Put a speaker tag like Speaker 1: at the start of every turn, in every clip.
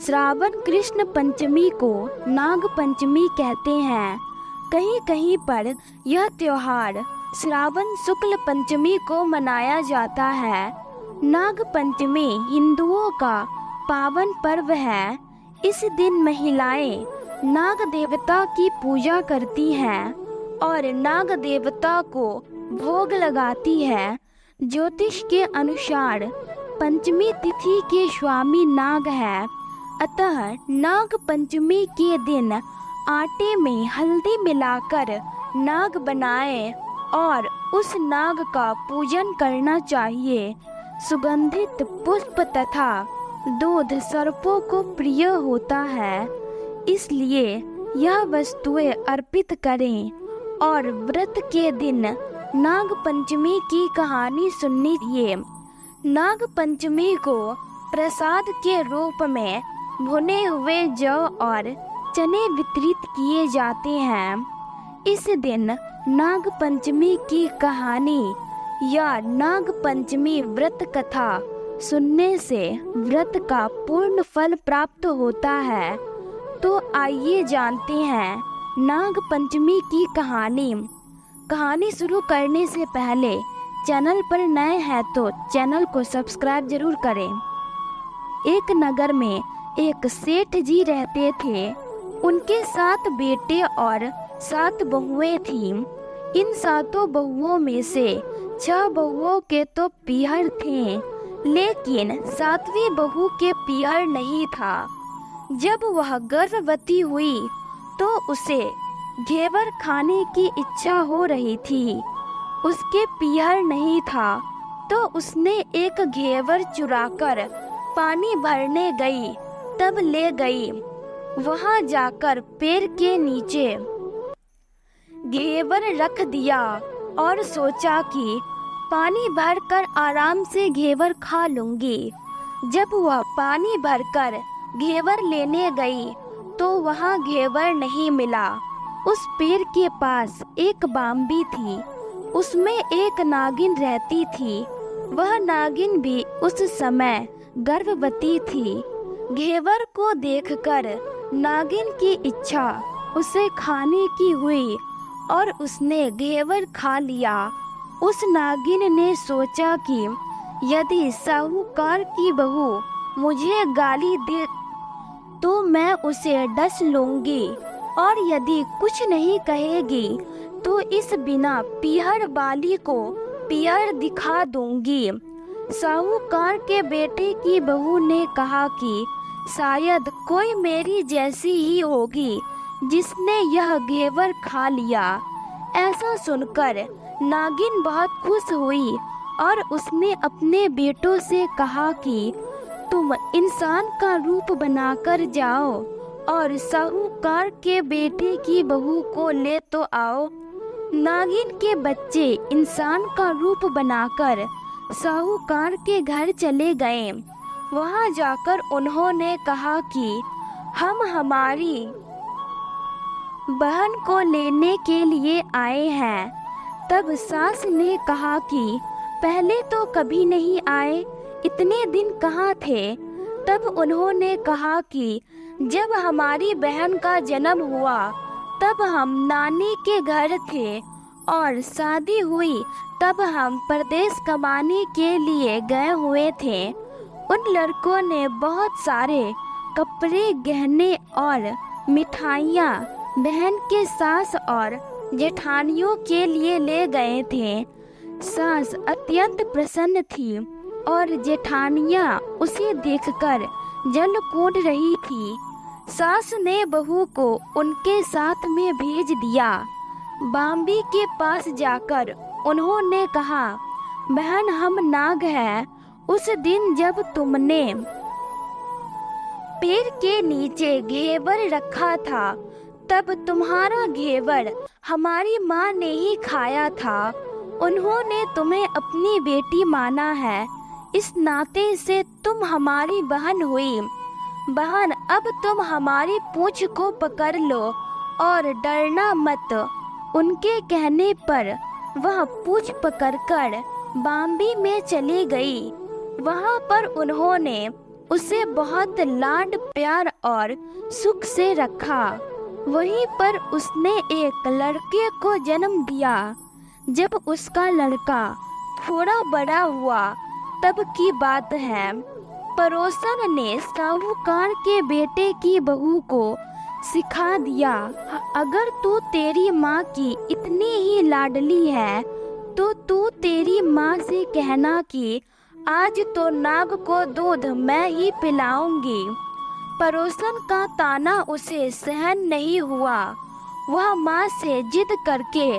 Speaker 1: श्रावण कृष्ण पंचमी को नाग पंचमी कहते हैं। कहीं कहीं पर यह त्योहार श्रावण शुक्ल पंचमी को मनाया जाता है। नाग पंचमी हिंदुओं का पावन पर्व है। इस दिन महिलाएं नाग देवता की पूजा करती हैं और नाग देवता को भोग लगाती है। ज्योतिष के अनुसार पंचमी तिथि के स्वामी नाग है, अतः नाग पंचमी के दिन आटे में हल्दी मिलाकर नाग बनाएं और उस नाग का पूजन करना चाहिए। सुगंधित पुष्प तथा दूध सर्पों को प्रिय होता है, इसलिए यह वस्तुएं अर्पित करें और व्रत के दिन नाग पंचमी की कहानी सुननी चाहिए। नाग पंचमी को प्रसाद के रूप में भुने हुए जौ और चने वितरित किए जाते हैं। इस दिन नाग पंचमी की कहानी या नाग पंचमी व्रत कथा सुनने से व्रत का पूर्ण फल प्राप्त होता है। तो आइए जानते हैं नाग पंचमी की कहानी। कहानी शुरू करने से पहले चैनल पर नए हैं तो चैनल को सब्सक्राइब जरूर करें। एक नगर में एक सेठ जी रहते थे। उनके 7 बेटे और 7 बहुएं थीं। इन 7 बहुओं में से 6 बहुओं के तो पीहर थे, लेकिन 7वीं बहू के पीहर नहीं था। जब वह गर्भवती हुई तो उसे घेवर खाने की इच्छा हो रही थी। उसके पीहर नहीं था तो उसने एक घेवर चुराकर पानी भरने गई, तब ले गई। वहां जाकर पेड़ के नीचे घेवर रख दिया और सोचा कि पानी भरकर आराम से घेवर खा लूंगी। जब वह पानी भरकर घेवर लेने गई तो वहां घेवर नहीं मिला। उस पेड़ के पास एक बाम्बी थी, उसमें एक नागिन रहती थी। वह नागिन भी उस समय गर्भवती थी। घेवर को देखकर नागिन की इच्छा उसे खाने की हुई और उसने घेवर खा लिया। उस नागिन ने सोचा कि यदि साहूकार की बहू मुझे गाली दे तो मैं उसे डस लूंगी और यदि कुछ नहीं कहेगी तो इस बिना पीहर वाली को पीहर दिखा दूंगी। साहूकार के बेटे की बहू ने कहा कि शायद कोई मेरी जैसी ही होगी जिसने यह घेवर खा लिया। ऐसा सुनकर नागिन बहुत खुश हुई और उसने अपने बेटों से कहा कि तुम इंसान का रूप बनाकर जाओ और साहूकार के बेटे की बहू को ले तो आओ। नागिन के बच्चे इंसान का रूप बनाकर साहूकार के घर चले गए। वहां जाकर उन्होंने कहा कि हम हमारी बहन को लेने के लिए आए हैं। तब सास ने कहा कि पहले तो कभी नहीं आए, इतने दिन कहाँ थे? तब उन्होंने कहा कि जब हमारी बहन का जन्म हुआ तब हम नानी के घर थे और शादी हुई तब हम परदेश कमाने के लिए गए हुए थे। उन लड़कों ने बहुत सारे कपड़े, गहने और मिठाइयाँ बहन के सास और जेठानियों के लिए ले गए थे। सास अत्यंत प्रसन्न थी और जेठानियाँ उसे देखकर जल कूद रही थी। सास ने बहू को उनके साथ में भेज दिया। बाम्बी के पास जाकर उन्होंने कहा, बहन हम नाग हैं। उस दिन जब तुमने पेड़ के नीचे घेवर रखा था तब तुम्हारा घेवर हमारी माँ ने ही खाया था। उन्होंने तुम्हें अपनी बेटी माना है, इस नाते से तुम हमारी बहन हुई। बहन अब तुम हमारी पूंछ को पकड़ लो और डरना मत। उनके कहने पर वह पूंछ पकड़कर बाम्बी में चली गई। वहां पर उन्होंने उसे बहुत लाड प्यार और सुख से रखा। वहीं पर उसने एक लड़के को जन्म दिया। जब उसका लड़का थोड़ा बड़ा हुआ तब की बात है, पड़ोसन ने साहूकार के बेटे की बहू को सिखा दिया, अगर तू तेरी माँ की इतनी ही लाडली है तो तू तेरी माँ से कहना कि आज तो नाग को दूध मैं ही पिलाऊंगी। पड़ोसन का ताना उसे सहन नहीं हुआ। वह माँ से जिद करके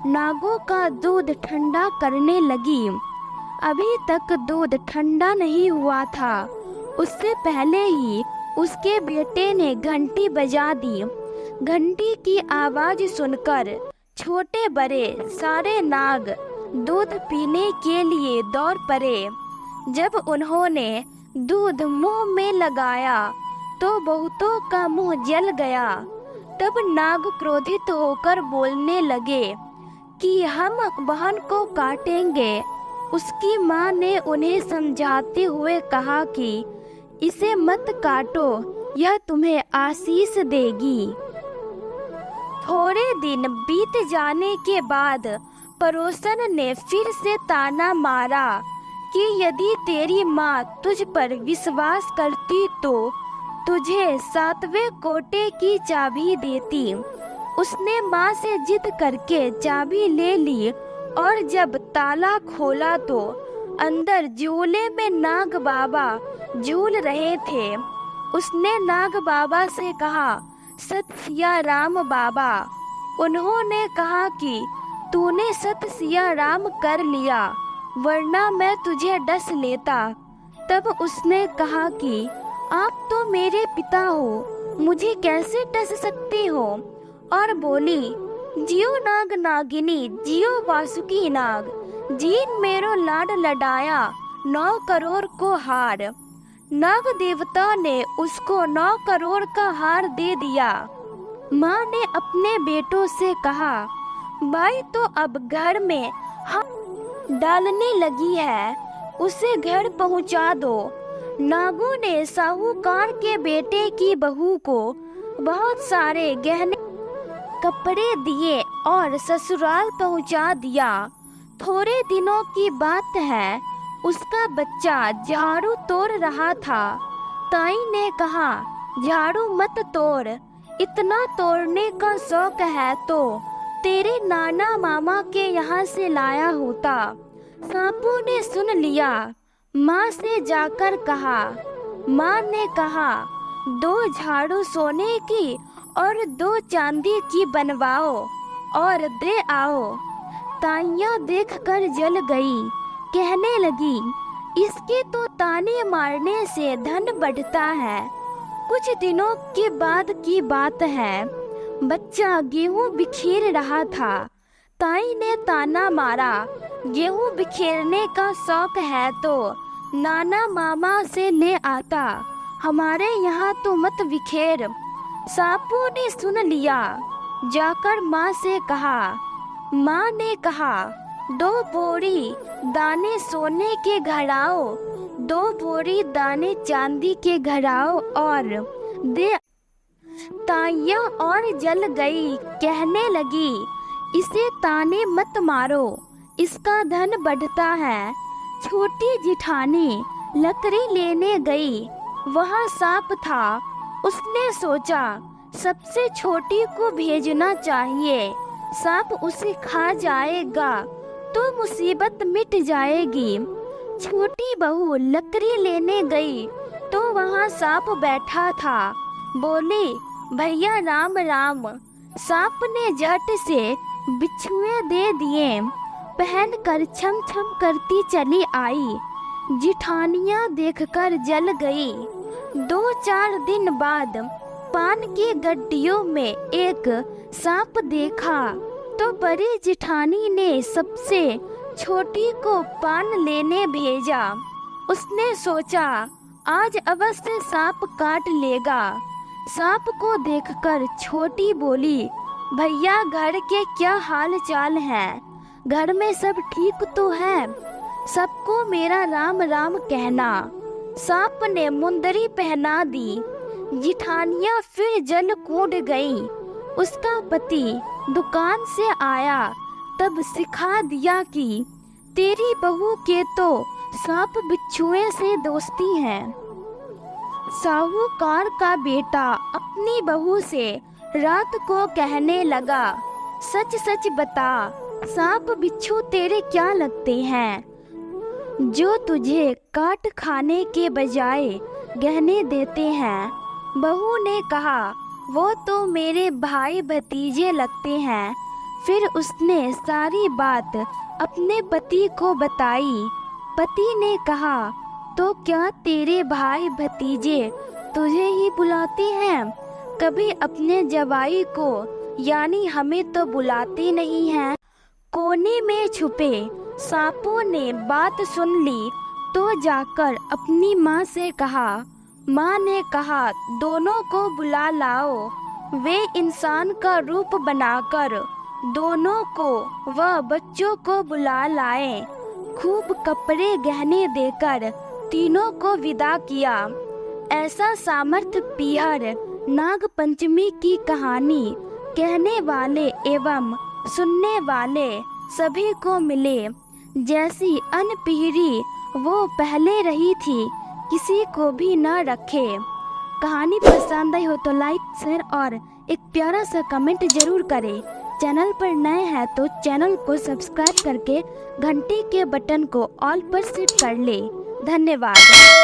Speaker 1: नागों का दूध ठंडा करने लगी। अभी तक दूध ठंडा नहीं हुआ था, उससे पहले ही उसके बेटे ने घंटी बजा दी। घंटी की आवाज सुनकर छोटे बड़े सारे नाग दूध पीने के लिए दौड़ पड़े। जब उन्होंने दूध मुंह में लगाया तो बहुतों का मुंह जल गया। तब नाग क्रोधित होकर बोलने लगे कि हम बहन को काटेंगे। उसकी माँ ने उन्हें समझाते हुए कहा कि इसे मत काटो, यह तुम्हें आशीष देगी। थोड़े दिन बीत जाने के बाद पड़ोसन ने फिर से ताना मारा कि यदि तेरी माँ तुझ पर विश्वास करती तो तुझे 7वें कोटे की चाबी देती। उसने माँ से जिद करके चाबी ले ली और जब ताला खोला तो अंदर झूले में नाग बाबा झूल रहे थे। उसने नाग बाबा से कहा, सत सिया राम बाबा। उन्होंने कहा कि तूने सत सिया राम कर लिया, वरना मैं तुझे डस लेता। तब उसने कहा कि आप तो मेरे पिता हो, मुझे कैसे डस सकते हो? और बोली, जियो नाग नागिनी, जियो वासुकी नाग, जीन मेरो लाड लडाया 9 करोड़ को हार। नाग देवता ने उसको 9 करोड़ का हार दे दिया। माँ ने अपने बेटों से कहा, भाई तो अब घर में हम डालने लगी है, उसे घर पहुँचा दो। नागों ने साहूकार के बेटे की बहू को बहुत सारे गहने कपड़े दिए और ससुराल पहुँचा दिया। थोड़े दिनों की बात है, उसका बच्चा झाड़ू तोड़ रहा था। ताई ने कहा, झाड़ू मत तोड़, इतना तोड़ने का शौक है तो तेरे नाना मामा के यहाँ से लाया होता। सांपू ने सुन लिया, माँ से जाकर कहा। माँ ने कहा, 2 झाड़ू सोने की और 2 चांदी की बनवाओ और दे आओ। ताइयाँ देखकर जल गई, कहने लगी, इसके तो ताने मारने से धन बढ़ता है। कुछ दिनों के बाद की बात है, बच्चा गेहूं बिखेर रहा था। ताई ने ताना मारा, गेहूं बिखेरने का शौक है तो नाना मामा से ले आता, हमारे यहाँ तो मत बिखेर। सांपू ने सुन लिया, जाकर माँ से कहा। माँ ने कहा, 2 बोरी दाने सोने के घड़ाओ, 2 बोरी दाने चांदी के घड़ाओ और दे। ताइयाँ और जल गई, कहने लगी, इसे ताने मत मारो, इसका धन बढ़ता है। छोटी जिठानी लकड़ी लेने गई, वहाँ सांप था। उसने सोचा, सबसे छोटी को भेजना चाहिए, सांप उसे खा जाएगा तो मुसीबत मिट जाएगी। छोटी बहू लकड़ी लेने गई तो वहाँ सांप बैठा था। बोली, भैया राम राम। सांप ने झट से बिछुए दे दिए, पहनकर छम छम करती चली आई। जिठानियाँ देखकर जल गई। 2-4 दिन बाद पान की गड्डियों में एक सांप देखा तो बड़ी जिठानी ने सबसे छोटी को पान लेने भेजा। उसने सोचा, आज अवश्य सांप काट लेगा। सांप को देखकर छोटी बोली, भैया घर के क्या हाल चाल है? घर में सब ठीक तो है? सबको मेरा राम राम कहना। सांप ने मुंदरी पहना दी। जिठानियाँ फिर जल कूद गई। उसका पति दुकान से आया तब सिखा दिया कि तेरी बहू के तो सांप बिच्छुए से दोस्ती है। साहूकार का बेटा अपनी बहू से रात को कहने लगा, सच सच बता, सांप बिच्छू तेरे क्या लगते हैं, जो तुझे काट खाने के बजाय गहने देते हैं। बहू ने कहा, वो तो मेरे भाई भतीजे लगते हैं। फिर उसने सारी बात अपने पति को बताई। पति ने कहा, तो क्या तेरे भाई भतीजे तुझे ही बुलाते हैं? कभी अपने जवाई को यानी हमें तो बुलाते नहीं हैं। कोने में छुपे सांपों ने बात सुन ली तो जाकर अपनी माँ से कहा। माँ ने कहा, दोनों को बुला लाओ। वे इंसान का रूप बनाकर दोनों को व बच्चों को बुला लाए। खूब कपड़े गहने देकर तीनों को विदा किया। ऐसा सामर्थ्य पीहर नाग पंचमी की कहानी कहने वाले एवं सुनने वाले सभी को मिले। जैसी अनपीहरी वो पहले रही थी, किसी को भी न रखे। कहानी पसंद आई हो तो लाइक, शेयर और एक प्यारा सा कमेंट जरूर करें। चैनल पर नए हैं तो चैनल को सब्सक्राइब करके घंटी के बटन को ऑल पर सेट कर ले। धन्यवाद।